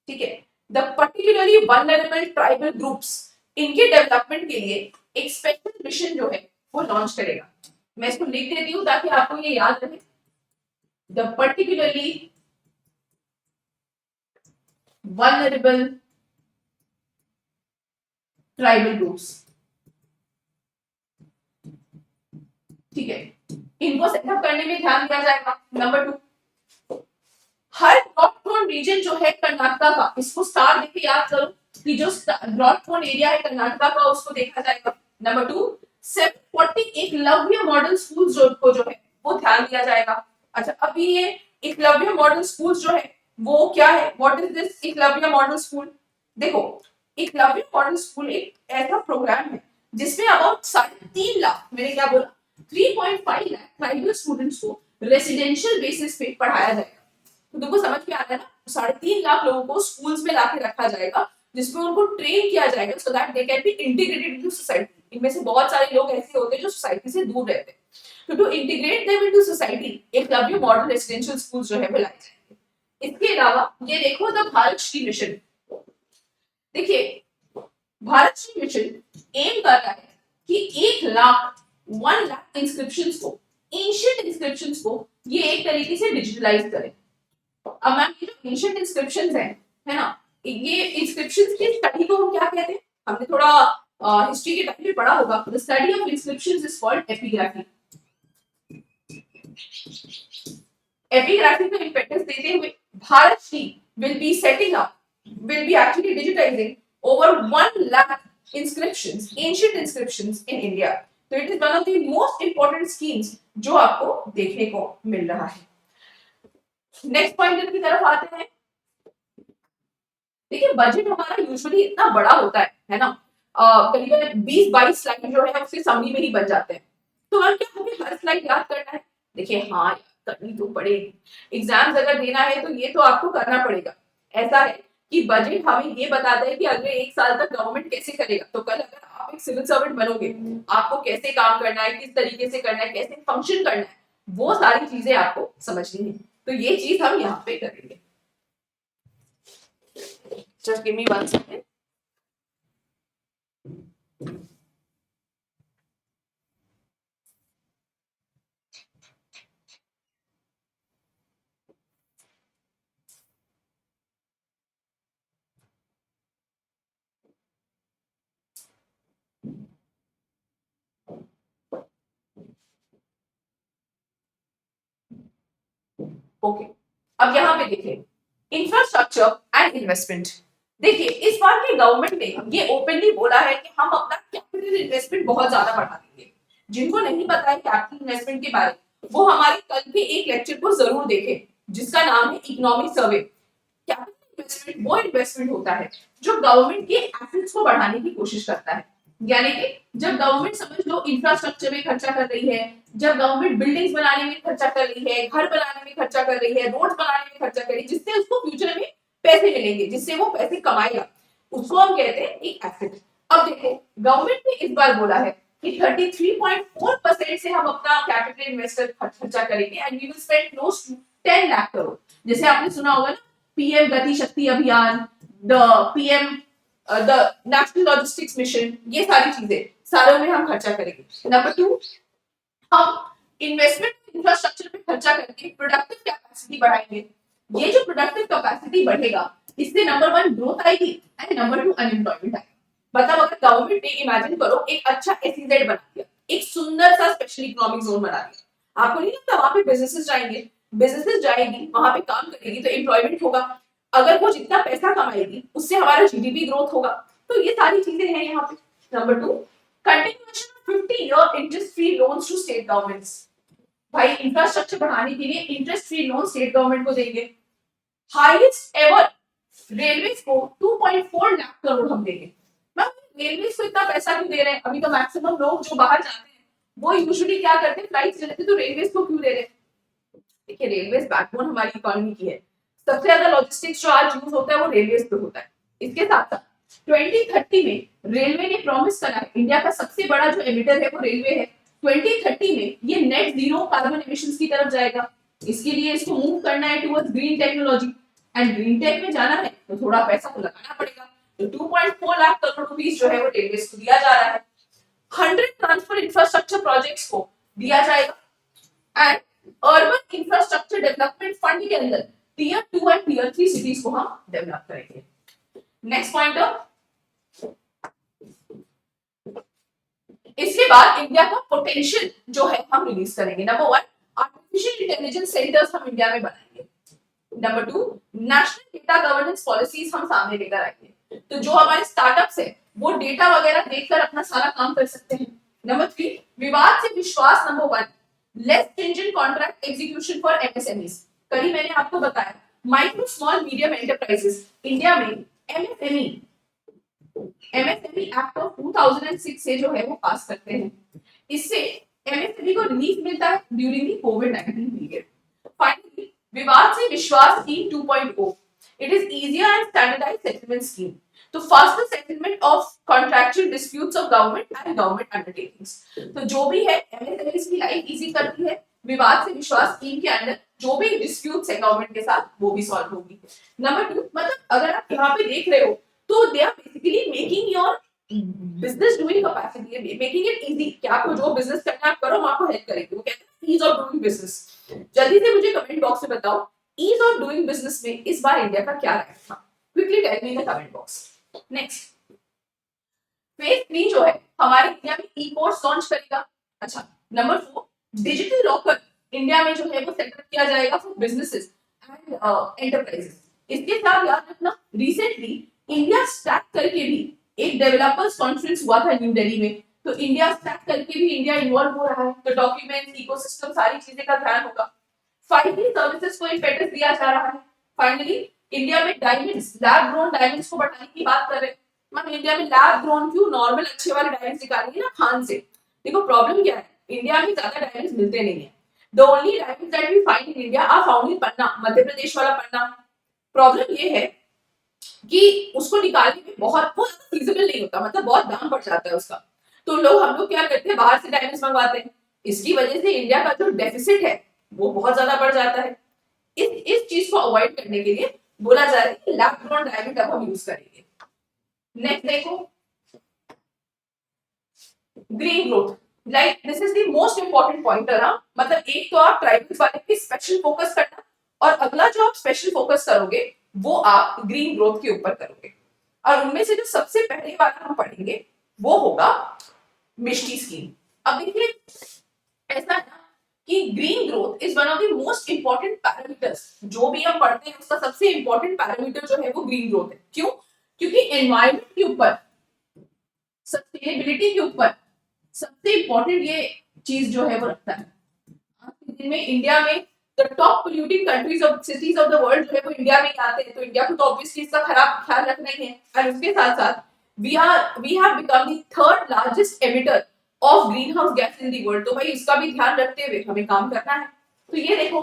ठीक है, the particularly vulnerable tribal groups, इनके डेवलपमेंट के लिए एक स्पेशल मिशन जो है वो लॉन्च करेगा। मैं इसको लिख देती हूं ताकि आपको ये याद रहे। The particularly vulnerable tribal groups, ठीक है, इनको सेटअप करने में ध्यान दिया जाएगा। नंबर टू, हर ड्रॉट प्रोन रीजन जो है कर्नाटका का, इसको स्टार देके याद करो कि जो ड्रॉट प्रोन एरिया है कर्नाटका का उसको देखा जाएगा। Number two, 740 Eklavya model school जो है वो ध्यान दिया जाएगा। अच्छा अभी ये एकलव्य मॉडल स्कूल जो है वो क्या है, what is this Eklavya model school? देखो एकलव्य मॉडल स्कूल एक ऐसा प्रोग्राम है जिसमें अबाउट 3.5 लाख, मैंने क्या बोला, 3.5 लाख ट्राइबल स्टूडेंट्स को रेसिडेंशियल बेसिस पे पढ़ाया जाएगा। तो तुमको समझ में आ रहा है ना, 3.5 लाख लोगों को स्कूल्स में लाके रखा जाएगा जिसमें उनको ट्रेन किया जाएगा so that they can be integrated into society. इनमें से बहुत सारे लोग ऐसे होते हैं जो सोसाइटी से दूर रहते हैं, तो to integrate them into society Eklavya model residential schools जो है वो लाए जाएंगे। इसके अलावा ये देखो द भारत श्री मिशन, देखिए भारत श्री मिशन एम कर रहा है कि 1 लाख इंस्क्रिप्शंस को, एंशिएंट इंस्क्रिप्शंस को ये एक तरीके से डिजिटलाइज करें। अब मैम ये जो एंशिएंट इंस्क्रिप्शंस है ना, ये इंस्क्रिप्शंस की स्टडी को हम क्या कहते हैं? हमने थोड़ा हिस्ट्री के टाइम में पढ़ा होगा। The study of inscriptions is called epigraphy. Epigraphy को इंपॉर्टेंस देते हुए Bharat Shri will be setting up, will be actually digitising over 1 lakh inscriptions, ancient inscriptions in India. So it is one of the most important schemes जो आपको देखने को मिल रहा है। Next point की तरफ आते हैं। देखिए बजट हमारा यूजुअली इतना बड़ा होता है ना, करीबन 20-22 स्लाइड जो है उसके समरी में ही बन जाते हैं। तो मैम क्या हमें हर स्लाइड याद करना है? देखिए हाँ करनी तो पड़ेगी, एग्जाम्स अगर देना है तो ये तो आपको करना पड़ेगा। ऐसा है कि बजट हमें ये बताता है कि अगले 1 साल तक गवर्नमेंट कैसे करेगा। तो कल अगर आप एक सिविल सर्वेंट बनोगे, आपको कैसे काम करना है, किस तरीके से करना है, कैसे फंक्शन करना है, वो सारी चीजें आपको समझनी है। तो ये चीज हम यहाँ पे करेंगे। Just give me 1 second. Okay, अब यहाँ पे देखिए इंफ्रास्ट्रक्चर एंड इन्वेस्टमेंट। देखिए इस बार की गवर्नमेंट ने ये ओपनली बोला है कि हम अपना कैपिटल इन्वेस्टमेंट बहुत ज्यादा बढ़ा देंगे। जिनको नहीं पता है कैपिटल इन्वेस्टमेंट के बारे में वो हमारे कल के एक लेक्चर को जरूर देखें जिसका नाम है इकोनॉमिक सर्वे। कैपिटल इन्वेस्टमेंट वो इन्वेस्टमेंट होता है जो गवर्नमेंट के एसेट्स को बढ़ाने की कोशिश करता है। यानी कि जब गवर्नमेंट समझ लो इंफ्रास्ट्रक्चर में खर्चा कर रही है, जब गवर्नमेंट बिल्डिंग्स बनाने में खर्चा कर रही है, घर बनाने में खर्चा कर रही है, रोड बनाने में खर्चा कर रही है, जिससे उसको फ्यूचर में पैसे मिलेंगे, जिससे वो पैसे कमाएगा, उसको हम कहते हैं एक एसेट। अब देखो गवर्नमेंट ने इस बार बोला है कि 33.4% से हम अपना कैपिटल इन्वेस्टर खर्चा करेंगे and we will spend close to 10 lakh crore. जैसे आपने सुना होगा ना पीएम गति शक्ति अभियान, the PM the national logistics mission, ये सारी चीजें सारों में हम खर्चा करेंगे। नंबर 2, हम इन्वेस्टमेंट इंफ्रास्ट्रक्चर पे खर्चा करके प्रोडक्टिव कैपेसिटी बढ़ाएंगे। ये जो प्रोडक्टिव कैपेसिटी बढ़ेगा इससे नंबर 1 ग्रोथ आएगी एंड नंबर 2 अनएम्प्लॉयमेंट आएगा। मतलब अगर गवर्नमेंट ने इमेजिन करो एक अच्छा एसईजेड बना दिया, एक सुंदर सा स्पेशल इकोनॉमिक जोन बना दिया, आपको नहीं लगता वहां पे बिजनेसेस जाएंगे, बिजनेसेस जाएगी वहां पे काम करेगी तो एम्प्लॉयमेंट होगा, अगर वो जितना पैसा कमाएगी उससे हमारा जीडीपी ग्रोथ होगा। तो ये सारी चीजें हैं यहाँ पे। Number 2, continuation of 50-year interest free loans to state governments. भाई इंफ्रास्ट्रक्चर बढ़ाने के लिए interest free loan state government को देंगे। हाईएस्ट एवर रेलवेज को 2.4 लाख करोड़ हम देंगे। मैम रेलवेज को इतना पैसा क्यों दे रहे हैं? अभी तो मैक्सिमम लोग जो बाहर जाते हैं वो यूजुअली क्या करते हैं, फ्लाइट से लेते, तो रेलवेज को क्यों दे रहे हैं? देखिए रेलवेज बैकबोन हमारी इकोनॉमी की है, सबसे ज्यादा लॉजिस्टिक्स जो आज यूज होता है वो रेलवेज पे होता है। इसके साथ साथ 2030 में रेलवे ने प्रॉमिस करा है, इंडिया का सबसे बड़ा जो एमिटर है वो रेलवे है, 2030 में ये नेट जीरो कार्बन एमिशंस की तरफ जाएगा। इसके लिए इसको मूव करना है towards green technology and green tech में जाना है तो थोड़ा पैसा तो लगाना पड़ेगा। तो 2.4 लाख करोड़ रुपीस जो है वो रेलवे को दिया जा रहा है। 100 ट्रांसपोर्ट इंफ्रास्ट्रक्चर प्रोजेक्ट्स को दिया जाएगा and urban infrastructure development fund के अंदर टियर 2 एंड टियर 3 सिटीज को हम डेवलप करेंगे। नेक्स्ट पॉइंट, इसके बाद इंडिया का पोटेंशियल जो है हम रिलीज करेंगे। नंबर 1, आर्टिफिशियल इंटेलिजेंस सेंटर्स हम इंडिया में बनाएंगे। Number 2, national data governance policies हम सामने लेकर आएंगे, तो जो हमारे स्टार्टअप्स है वो डेटा वगैरह देखकर अपना सारा काम कर सकते हैं। नंबर 3, विवाद से विश्वास। Number 1, less stringent contract execution for MSMEs. कल मैंने आपको बताया micro small medium enterprises India में एमएसएमई एक्ट ऑफ 2006 से जो है वो पास करते हैं, इससे एमएसएमई को रिलीफ मिलता है ड्यूरिंग द कोविड-19 period. Finally Vivad se Vishwas scheme 2.0, it is easier and standardized settlement scheme तो faster settlement of contractual disputes of government and government undertakings. तो जो भी है एमएसएमईज की लाइफ इजी करती है, विवाद से विश्वास स्कीम के अंदर जो भी डिस्प्यूट्स है गवर्नमेंट के साथ वो भी सॉल्व होगी। नंबर 2, मतलब अगर आप यहाँ पे देख रहे हो तो they are basically making your business doing capacity, making it easy कि आपको जो बिजनेस करना है आप करो, हम आपको हेल्प करेंगे। वो कहते हैं ईज ऑफ डूइंग बिजनेस। जल्दी से मुझे कमेंट बॉक्स में बताओ ईज ऑफ डूइंग बिजनेस में इस बार इंडिया का क्या राय था, quickly tell me in the comment box. Next, phase 3 जो है हमारे इंडिया में ई कोर्स लॉन्च करेगा। अच्छा, नंबर 4, डिजिटल लॉकर इंडिया में जो है वो सेटअप किया जाएगा फॉर बिजनेसेस एंड एंटरप्राइजेस। इसके साथ याद रखना रिसेंटली इंडिया स्टैक करके भी एक डेवलपर्स कॉन्फ्रेंस हुआ था न्यू दिल्ली में, तो इंडिया स्टैक करके भी इंडिया इन्वॉल्व हो रहा है, तो डॉक्यूमेंट्स इकोसिस्टम सारी चीजें का ध्यान होगा। 5G सर्विसेज को इंपेटस दिया जा रहा है। फाइनली इंडिया में डायमंड्स, लैब ग्रोन डायमंड्स को बढ़ाने की बात कर रहे हैं। मैम इंडिया में लैब ग्रोन क्यों, नॉर्मल अच्छे वाले डायमंड्स निकालेंगे ना खान से। देखो प्रॉब्लम क्या है, इंडिया में ज्यादा डायमंड्स मिलते नहीं है। The only diamonds that we find in India are found in पन्ना, मध्य प्रदेश वाला पन्ना। प्रॉब्लम ये है कि उसको निकालने में बहुत फीजिबल नहीं होता, मतलब बहुत दाम पड़ जाता है उसका, तो हम लोग क्या करते हैं बाहर से डायमंड्स मंगवाते हैं। इसकी वजह से इंडिया का जो डेफिसिट है वो बहुत ज्यादा बढ़ जाता है। इस चीज को अवॉइड करने के लिए बोला जा रहा है कि लैब ग्रोन डायमंड अब हम यूज करेंगे। नेक्स्ट देखो, green growth, like this is the most important pointer. मतलब एक तो आप ट्राइबल्स वाले पे स्पेशल फोकस करना और अगला जो आप स्पेशल फोकस करोगे वो आप ग्रीन ग्रोथ के ऊपर करोगे, और उनमें से जो सबसे पहले वाला हम पढ़ेंगे वो होगा मिष्टी स्कीम। अब देखिए ऐसा है ना कि green growth is one of the most important parameters. जो भी हम पढ़ते हैं उसका सबसे इंपॉर्टेंट पैरामीटर जो है वो ग्रीन ग्रोथ है। क्यों? क्योंकि एनवायरमेंट के ऊपर, सस्टेनेबिलिटी के ऊपर सबसे इंपॉर्टेंट ये चीज जो है वो रखता है। आज के दिन में इंडिया में the top polluting countries of cities of the world जो है वो इंडिया में ही आते हैं, तो इंडिया को तो ऑब्वियसली इसका खराब ख्याल रखना ही है। और उसके साथ साथ we have become the third largest emitter of green house gas in the world. तो भाई इसका भी ध्यान रखते हुए हमें काम करना है। तो ये देखो,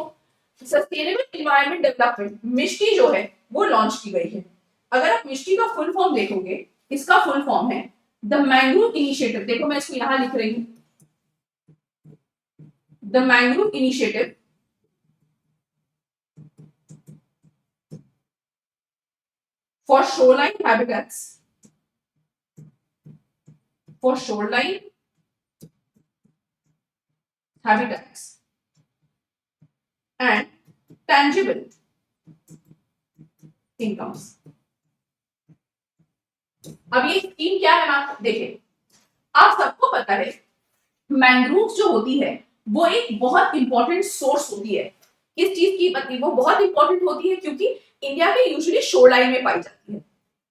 सस्टेनेबल एनवायरमेंट डेवलपमेंट मिष्टी जो है वो लॉन्च की गई है। अगर आप मिष्टी का फुल फॉर्म देखोगे, इसका फुल फॉर्म है द मैंग्रोव इनिशिएटिव। देखो मैं इसको यहां लिख रही हूं, the mangrove initiative for shoreline habitats, for shoreline habitats and tangible incomes। अब ये स्कीम क्या है आप देखें, आप सबको पता है मैंग्रोव्स जो होती है वो एक बहुत इंपॉर्टेंट सोर्स होती है। किस चीज की? मतलब वो बहुत इंपॉर्टेंट होती है क्योंकि इंडिया में यूजुअली शोर लाइन में पाई जाती है।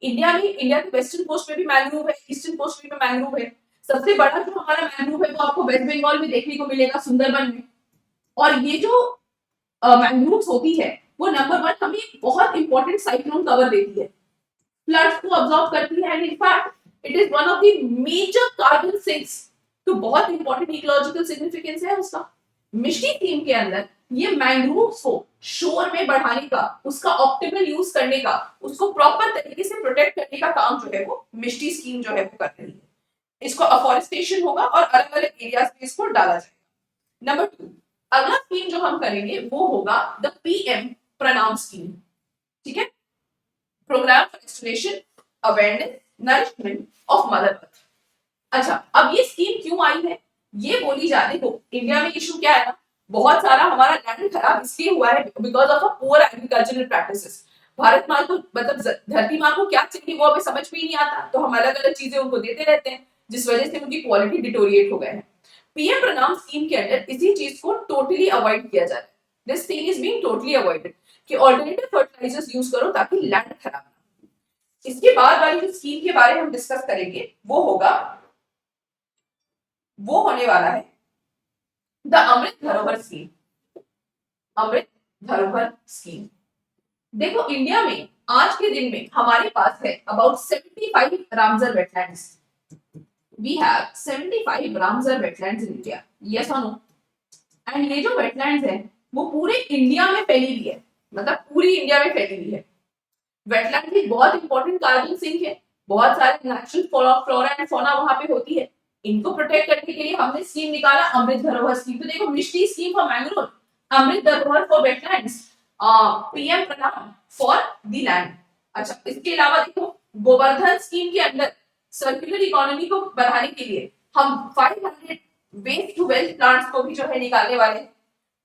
इंडिया के वेस्टर्न कोस्ट में भी मैंग्रोव है, ईस्टर्न कोस्ट में भी मैंग्रोव है। सबसे बड़ा जो हमारा मैंग्रोव है वो आपको वेस्ट बंगाल में देखने को मिलेगा, सुंदरबन में। और ये जो मैंग्रोव्स होती है वो नंबर 1 हमें बहुत इंपॉर्टेंट साइक्लोन कवर देती है, फ्लड्स को अब्सॉर्ब करती है, and in fact it is one of the major carbon sinks. तो बहुत इंपॉर्टेंट इकोलॉजिकल सिग्निफिकेंस है उसका। मिष्टी थीम के अंदर ये मैंग्रोव्स को शोर में बढ़ाने का, उसका ऑप्टिमल यूज करने का, उसको प्रॉपर तरीके से प्रोटेक्ट करने का काम जो है वो मिष्टी स्कीम जो है वो कर रही है। इसको अफॉरेस्टेशन होगा और अलग अलग एरियाज में इसको डाला जाएगा। नंबर 2, अगला स्कीम जो हम करेंगे वो होगा द पीएम प्रणाम स्कीम। ठीक है, program for restoration awareness nourishment of mother earth. अच्छा, अब ये स्कीम क्यों आई है ये बोली जा रही। तो इंडिया में इशू क्या है ना, बहुत सारा हमारा लैंड खराब इसलिए हुआ है because of a poor agricultural practices. Bharat माँ को मतलब धरती माँ को क्या चाहिए वो हमें समझ में ही नहीं आता, तो हम अलग अलग चीजें उनको देते रहते हैं जिस वजह से उनकी क्वालिटी डिटोरिएट हो गए हैं। पीएम प्रणाम स्कीम के अंदर इसी चीज को टोटली अवॉइड किया जा रहा है। This thing is being totally avoided कि ऑल्टरनेटिव फर्टिलाइजर्स यूज करो ताकि लैंड खराब ना। इसके बाद वाली जो स्कीम के बारे में हम डिस्कस करेंगे वो होने वाला है द अमृत धरोहर स्कीम। अमृत धरोहर स्कीम। देखो इंडिया में आज के दिन में हमारे पास है about 75 Ramsar wetlands. We have 75 Ramsar wetlands in India, yes or no? And ये जो वेटलैंड्स है वो पूरे इंडिया में फैली हुई है, मतलब पूरी इंडिया में फैली हुई है। वेटलैंड एक बहुत इंपॉर्टेंट कार्बन सिंक है, बहुत सारे नेचुरल फ्लोरा एंड फौना वहां पे होती है। इनको प्रोटेक्ट करने के लिए हमने स्कीम निकाला अमृत धरोहर स्कीम। तो देखो, मिष्टी स्कीम फॉर मैंग्रोव, अमृत धरोहर फॉर वेटलैंड्स, पीएम प्रणाम फॉर द लैंड। अच्छा, इसके अलावा देखो गोवर्धन स्कीम के अंदर सर्कुलर इकोनॉमी को बढ़ाने के लिए हम 500 वेस्ट टू वेल्थ प्लांट्स को भी जो है निकालने वाले हैं।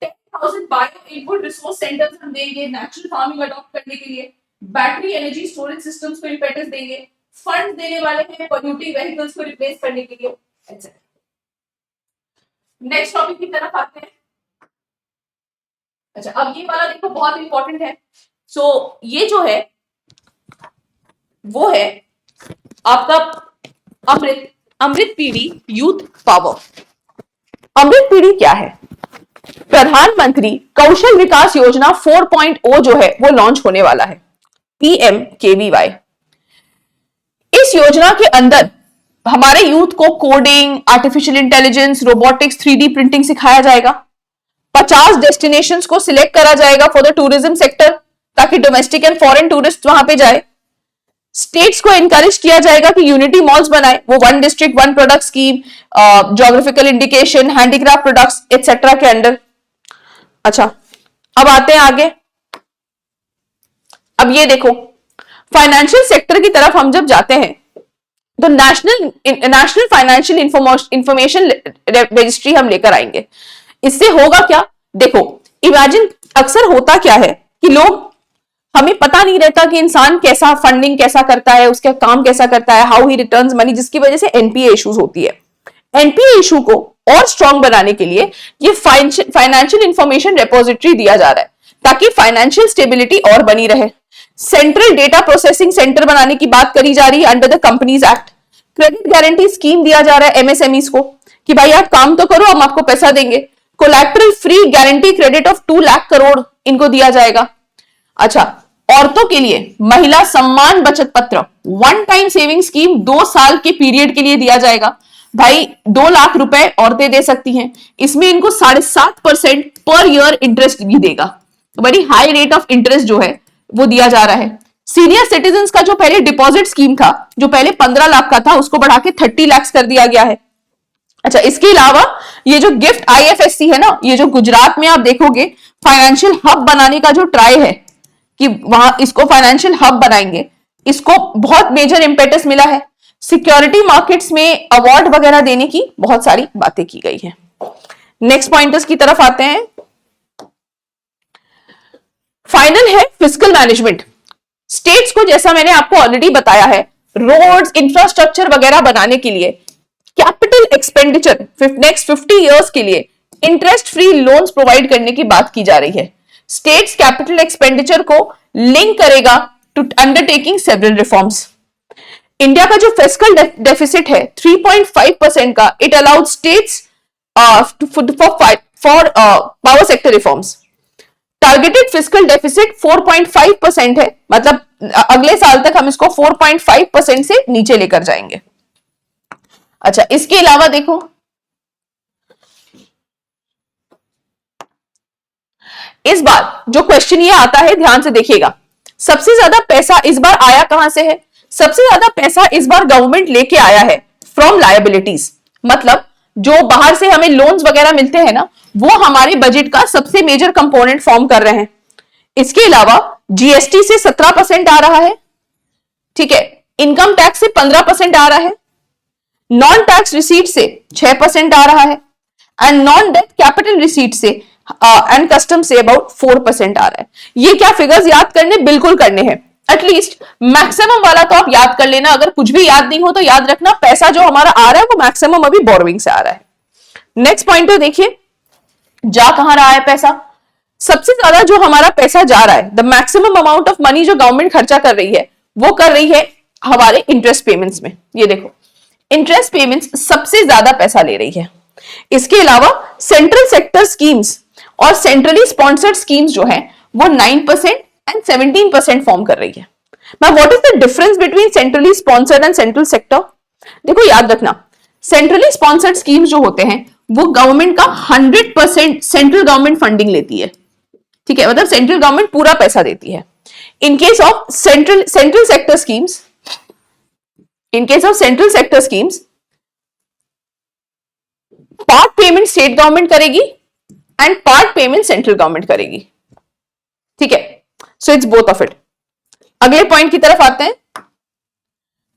10,000 बायो इनपुट रिसोर्स सेंटर्स हम देंगे नेचुरल फार्मिंग अडॉप्ट करने के लिए। बैटरी एनर्जी स्टोरेज सिस्टम्स को इम्पेटस देंगे। फंड देने वाले हैं पोल्यूटिंग व्हीकल्स को रिप्लेस करने के लिए, एटसेट्रा। नेक्स्ट टॉपिक की तरफ आते हैं। अच्छा, अब ये वाला देखो बहुत इंपॉर्टेंट है। सो ये जो है वो है आपका अमृत पीढ़ी यूथ पावर। अमृत पीढ़ी क्या है? प्रधानमंत्री कौशल विकास योजना 4.0 जो है वो लॉन्च होने वाला है, PMKVY। इस योजना के अंदर हमारे यूथ को coding, artificial intelligence, robotics, 3D printing सिखाया जाएगा। 50 डेस्टिनेशंस को सिलेक्ट करा जाएगा फॉर द टूरिज्म सेक्टर ताकि डोमेस्टिक एंड फॉरेन टूरिस्ट वहां पे जाए। स्टेट्स को एनकरेज किया जाएगा कि यूनिटी मॉल्स बनाए, वो 1 district 1 product scheme, geographical indication, handicraft products etcetera के अंडर। अच्छा, अब आते हैं आगे। अब ये देखो, फाइनेंशियल सेक्टर की तरफ हम जब जाते हैं तो नेशनल फाइनेंशियल इंफॉर्मेशन रजिस्ट्री हम लेकर आएंगे। इससे होगा क्या? देखो, इमेजिन अक्सर होता क्या है कि लोग, हमें पता नहीं रहता कि इंसान कैसा फंडिंग कैसा करता है, उसका काम कैसा करता है, हाउ ही रिटर्न्स मनी, जिसकी वजह से एनपीए इश्यूज होती है। एनपीए इशू को और स्ट्रांग बनाने के लिए ये फाइनेंशियल इंफॉर्मेशन रेपोजिटरी दिया जा रहा है ताकि फाइनेंशियल स्टेबिलिटी और बनी रहे। सेंट्रल डेटा प्रोसेसिंग सेंटर बनाने की बात करी जा रही है under the companies act. Credit guarantee scheme दिया जा रहा है एमएसएमईज को कि भाई आप काम तो करो, हम आपको पैसा देंगे। Collateral free guarantee credit of 2 lakh crore इनको दिया जाएगा। अच्छा, औरतों के लिए महिला सम्मान बचत पत्र, वन टाइम सेविंग स्कीम 2 साल के पीरियड के लिए दिया जाएगा। भाई 2 लाख रुपए औरतें दे सकती हैं, इसमें इनको 7.5% पर ईयर इंटरेस्ट भी देगा। बड़ी हाई रेट ऑफ इंटरेस्ट जो है वो दिया जा रहा है। सीनियर सिटीजन का जो पहले डिपॉजिट स्कीम था, जो पहले 15 लाख का था, उसको बढ़ा के 30 लाख कर दिया गया है। अच्छा, इसके अलावा ये जो गिफ्ट आईएफएससी है ना, ये जो गुजरात में आप देखोगे फाइनेंशियल हब बनाने का जो ट्राई है कि वहां इसको फाइनेंशियल हब बनाएंगे, इसको बहुत मेजर इंपेटस मिला है। सिक्योरिटी मार्केट्स में अवार्ड वगैरह देने की बहुत सारी बातें की गई है। नेक्स्ट पॉइंटर्स की तरफ आते हैं। फाइनल है फिस्कल मैनेजमेंट। स्टेट्स को, जैसा मैंने आपको ऑलरेडी बताया है, रोड्स इंफ्रास्ट्रक्चर वगैरह बनाने के लिए कैपिटल एक्सपेंडिचर नेक्स्ट 50 इयर्स के लिए इंटरेस्ट फ्री लोन्स प्रोवाइड करने की बात की जा रही है। स्टेट्स कैपिटल एक्सपेंडिचर को लिंक करेगा to undertaking several reforms. India का जो फिस्कल डेफिसिट है 3.5% का, it allowed states for power sector reforms. Targeted fiscal deficit 4.5% है, मतलब अगले साल तक हम इसको 4.5% से नीचे लेकर जाएंगे। अच्छा, इसके अलावा देखो, इस बार जो क्वेश्चन ये आता है, ध्यान से देखिएगा, सबसे ज्यादा पैसा इस बार आया कहां से है? सबसे ज्यादा पैसा इस बार गवर्नमेंट लेके आया है फ्रॉम लायबिलिटीज, मतलब जो बाहर से हमें लोन्स वगैरह मिलते हैं ना, वो हमारे बजट का सबसे मेजर कंपोनेंट फॉर्म कर रहे हैं। इसके अलावा जीएसटी से 17% आ रहा है, ठीक है, इनकम टैक्स से 15% आ रहा है, नॉन टैक्स रिसीट से 6% आ रहा है, and non debt capital receipt से एंड कस्टम से अबाउट 4% आ रहा है। ये क्या फिगर्स याद करने? बिल्कुल करने हैं, एटलीस्ट मैक्सिमम वाला तो आप याद कर लेना। अगर कुछ भी याद नहीं हो तो याद रखना, पैसा जो हमारा आ रहा है वो मैक्सिमम अभी बोरोइंग से आ रहा है। नेक्स्ट पॉइंट तो देखिए, जा कहां रहा है पैसा? सबसे ज्यादा जो हमारा पैसा जा रहा है, the maximum amount of money जो गवर्नमेंट खर्चा कर रही है, वो कर रही है हमारे इंटरेस्ट पेमेंट्स में। ये देखो, इंटरेस्ट पेमेंट्स सबसे ज्यादा पैसा ले रही है। इसके अलावा सेंट्रल सेक्टर स्कीम्स और सेंट्रली स्पॉन्सर्ड स्कीम्स जो है वो 9% एंड 17% फॉर्म कर रही है। Now, what is the difference between centrally sponsored and central sector? देखो, याद रखना, सेंट्रली स्पॉन्सर्ड स्कीम्स जो होते हैं वो गवर्नमेंट का 100% सेंट्रल गवर्नमेंट फंडिंग लेती है, ठीक है, मतलब सेंट्रल गवर्नमेंट पूरा पैसा देती है। In case of central sector schemes, part payment state government करेगी and part payment central government करेगी, ठीक है। So it's both of it. अगले पॉइंट की तरफ आते हैं।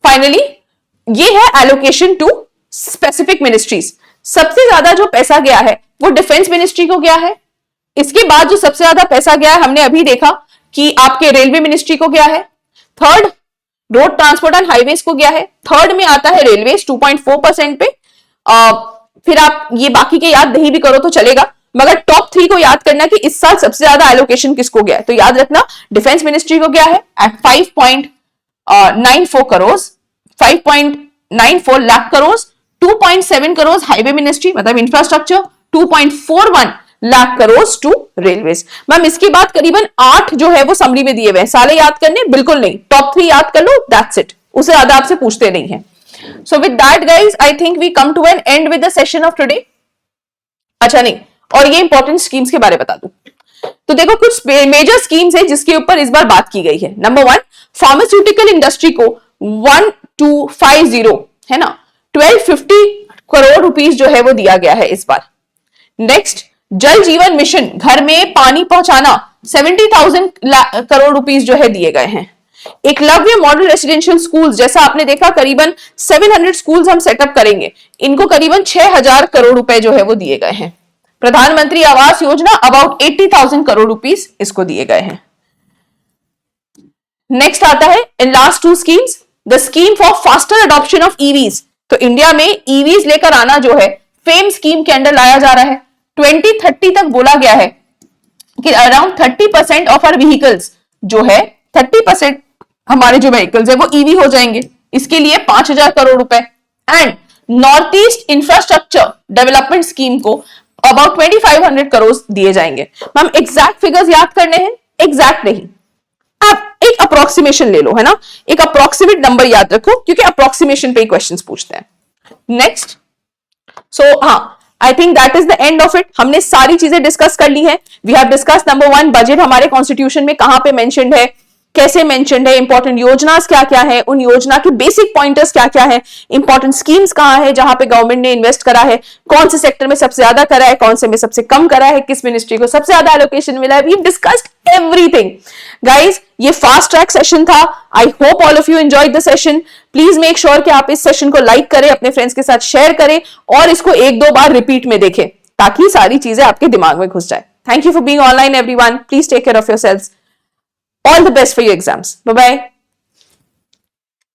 फाइनली ये है एलोकेशन टू स्पेसिफिक मिनिस्ट्रीज। सबसे ज्यादा जो पैसा गया है वो डिफेंस मिनिस्ट्री को गया है। इसके बाद जो सबसे ज्यादा पैसा गया है, हमने अभी देखा कि आपके रेलवे मिनिस्ट्री को गया है। Third, road transport and highways को गया है। थर्ड में आता है रेलवेज 2.4% पे। फिर आप ये बाकी के याद नहीं भी करो तो चलेगा, मगर टॉप 3 को याद करना कि इस साल सबसे ज्यादा एलोकेशन किसको गया है। तो याद रखना, डिफेंस मिनिस्ट्री को गया है at 5.94 crore, 5.94 lakh crore, 2.7 crore highway ministry मतलब infrastructure, 2.41 lakh crore to railways. Ma'am इसके बाद करीबन 8 जो है वो समरी में दिए हुए हैं, साले याद करने बिल्कुल नहीं, टॉप 3 याद कर लो, दैट्स इट, उससे ज्यादा आपसे पूछते नहीं है। So with that guys, I think we come to an end with the session of today. अच्छा नहीं, और ये इंपॉर्टेंट स्कीम्स के बारे में बता दूं तो देखो, कुछ मेजर स्कीम्स है जिसके ऊपर इस बार बात की गई है। नंबर 1, फार्मास्यूटिकल इंडस्ट्री को 1250 है ना 1250 करोड़ रुपीस जो है वो दिया गया है इस बार। नेक्स्ट, जल जीवन मिशन, घर में पानी पहुंचाना 70,000 करोड़ रुपीस जो है दिए गए हैं। एकलव्य मॉडल रेसिडेंशियल स्कूल्स, जैसा आपने देखा करीबन 700 स्कूल्स हम सेटअप करेंगे, इनको करीबन 6000 करोड़ रुपए जो है वो दिए गए हैं। प्रधानमंत्री आवास योजना अबाउट 80,000 करोड़ रुपीस इसको दिए गए हैं। नेक्स्ट आता है in last 2 schemes, the scheme for faster adoption of EVs. तो इंडिया में ईवीज लेकर आना जो है फेम स्कीम के अंडर लाया जा रहा है। 2030 तक बोला गया है कि अराउंड 30% ऑफ आर व्हीकल्स जो है 30% हमारे जो व्हीकल्स है वो ईवी हो जाएंगे। इसके लिए 5,000 करोड़ रुपए। And north east infrastructure development scheme को अबाउट 2500 करोड़ दिए जाएंगे। मैम एग्जैक्ट फिगर्स याद करने हैं? एग्जैक्ट नहीं, आप एक अप्रोक्सीमेशन ले लो, है ना, एक अप्रोक्सीमेट नंबर याद रखो, क्योंकि अप्रोक्सीमेशन पे ही क्वेश्चंस पूछते हैं। नेक्स्ट, सो हाँ, I think that is the end of it. हमने सारी चीजें डिस्कस कर ली है। We have discuss number 1, budget हमारे कॉन्स्टिट्यूशन में कहां पे मेंशन्ड है, कैसे मेंशन्ड है, इंपॉर्टेंट योजनास क्या क्या है, उन योजना के बेसिक पॉइंटर्स क्या क्या है, इंपॉर्टेंट स्कीम्स कहां है जहां पे गवर्नमेंट ने इन्वेस्ट करा है, कौन से सेक्टर में सबसे ज्यादा करा है, कौन से में सबसे कम करा है, किस मिनिस्ट्री को सबसे ज्यादा एलोकेशन मिला है। We discussed everything guys. ये फास्ट ट्रैक सेशन था। I hope all of you enjoyed the session. Please make sure कि आप इस सेशन को लाइक करें, अपने फ्रेंड्स के साथ शेयर करें और इसको 1-2 बार रिपीट में देखें ताकि सारी चीजें आपके दिमाग में घुस जाए। Thank you for being online, everyone. Please take care of yourselves. All the best for your exams. Bye-bye.